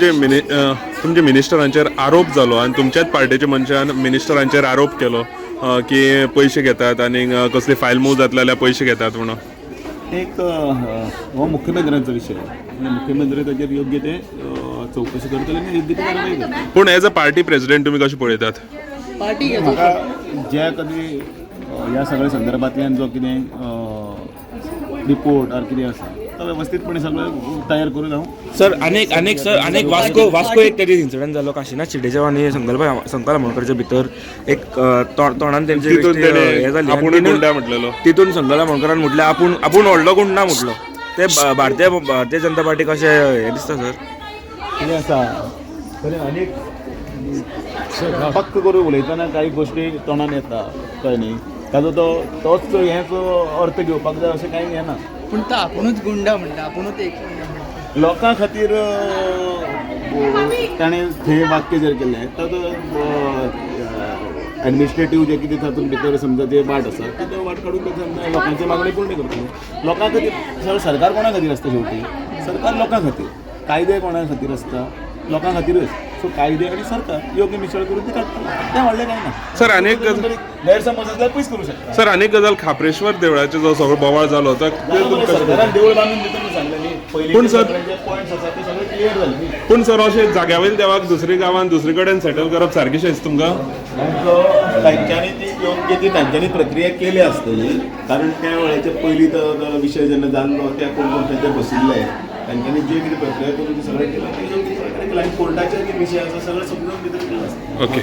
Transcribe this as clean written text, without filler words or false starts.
तुमचे मिनिस्टरांचेर आरोप जालो आनी तुमच्याच पार्टीच्या मनशान मिनिस्टरांचेर आरोप केलो की पयशे घेतात आनी कसली फायल मूव जातले जाल्यार पयशे घेतात म्हणून. एक हो मुख्यमंत्र्यांचो विशय आनी मुख्यमंत्री ताचेर योग्य ते चौकशी करतले आनी योग्य ते कारवाय करतले. पूण एज अ पार्टी प्रेसिडेंट तुमी कशें पळयतात? म्हाका जे कधी ह्या सगळ्या संदर्भांतल्यान जो कितें रिपोर्ट ऑर कितें आसा तो वेवस्थीतपणे सगळें तयार करून हांव. सर अनेक वास्को एक तरी इन्सिडंट जालो काशिनाथ शिंदेच्या आनी संकल्प आमोणकरच्या भितर एक तोंडान तेंचे हे म्हटलेलो तितून संकल्प आमोणकरान म्हटलें आपूण व्हडलो गुंड ना म्हटलो. ते भारतीय जनता पार्टीक अशें हे दिसता सर. कितें आसा खरें अनेक पक्क करून उलयतना कांय गोश्टी तोंडान येता कळ्ळें न्ही. ताजो तोच हेचो अर्थ घेवपाक जाय अशें कांय हें ना. पूण तो आपुणूच गुंडा म्हणटा आपुणूच एक लोकां खातीर ताणें थंय वाक्य जर केलें ताजो एडमिनिस्ट्रेटीव जे कितें तातूंत भितर समजा ते वाट आसा ते वाट काडून समजा लोकांची मागणी पूर्ण करतलो. लोकां खातीर सरकार कोणा खातीर आसता शेवटी? सरकार लोकां खातीर. कायदे कोणा खातीर आसता? लोकां खातीरच. सो कायदे आनी सरकार योग्य मिसळ करून ते काडटले. तें व्हडलें कांय ना सर. अनेक गैरसमज आसल्यार पयस करूं शकता. सर अनेक गजाल खापरेश्वर देवळाचे जो सगळो बोवाळ जालो तो सरकारान देवूळ बांदून दिता म्हणून सांगलें न्ही. पूण सर पॉयंट्स आसा ते सगळे क्लियर जाले न्ही. पूण सर अशें जाग्यावयल्या देवाक दुसऱ्या गांवांत दुसरे कडेन सेटल करप सारकें दिसता तुमकां? तांच्यांनी ती योग्य ती तांच्यांनी प्रक्रिया केली आसतली. कारण त्या वेळाचे पयलीं तो विशय जेन्ना जाल्लो त्या कोण थंय बशिल्ले तांच्यांनी जे कितें प्रक्रिया करून ते सगळें केलं ते योग्य प्रकारे केलं. आनी कोर्टाचे जे विशय आसा सगळे समजून भितर केला. ओके.